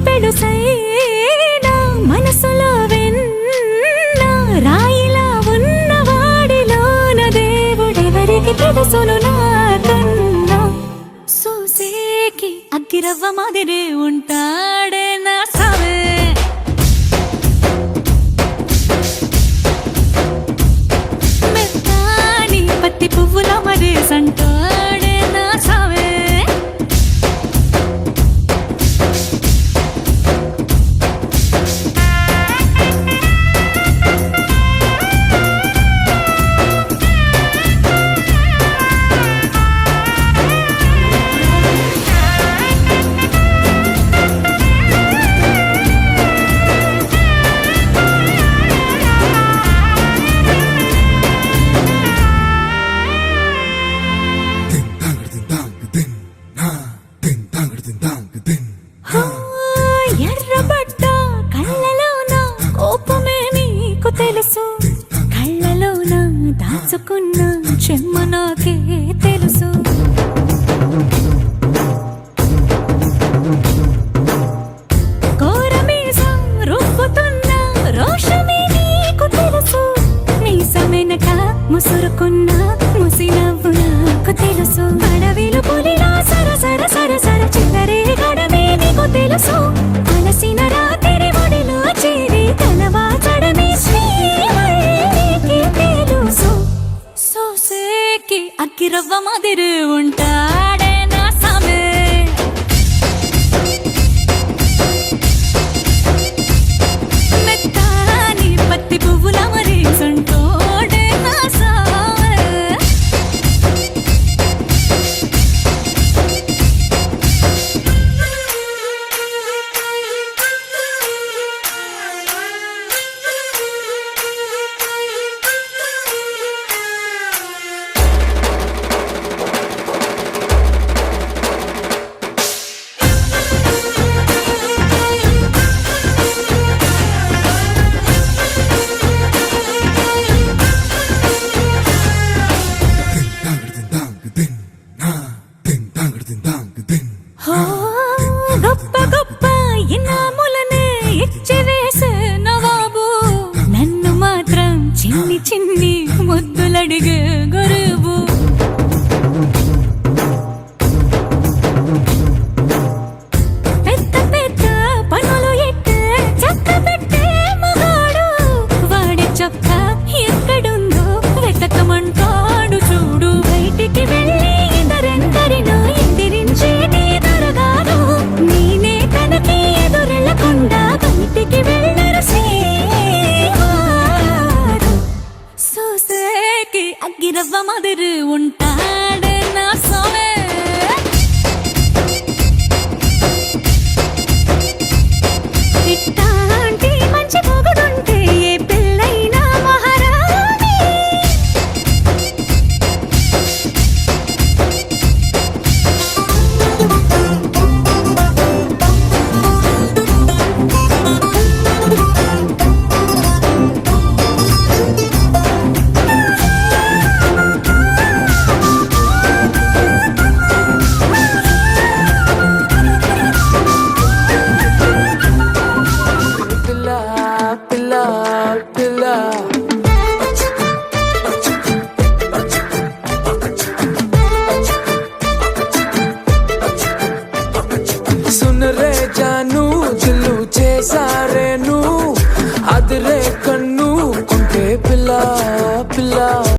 పెడుసైనా మనసులో వెన్న రాయిలా ఉన్నవాడిలోన దేవుడెవరికి తెలుసును నాకన్నా సూసేకి అగ్గిరవ్వ మాదిరి ఉంటాడే నా సావే మెత్తాని పత్తి పువ్వుల మరి సంటాడే నా సావే ఎర్రబడ్డ కళ్ళలోన కోపమే నీకు తెలుసు కళ్ళలోన దాచుకున్న చెమ్మ నాకే తెలుసు కోరమీసం రుబ్బుతున్న రోషమే నీకు తెలుసు మీసమెనక ముసురుకున్న ముసినవ్వు నాకు తెలుసు అడవిలు పులిలా సరసర సరసర చిల్లరే గడమే నీకు తెలుసు అలసిన రాత్రి ఒడిలో చేరి తలవాచడమే శ్రీవల్లికి తెలుసు సోసేకి అగ్గిరవ్వ మాదిరి ఉంటా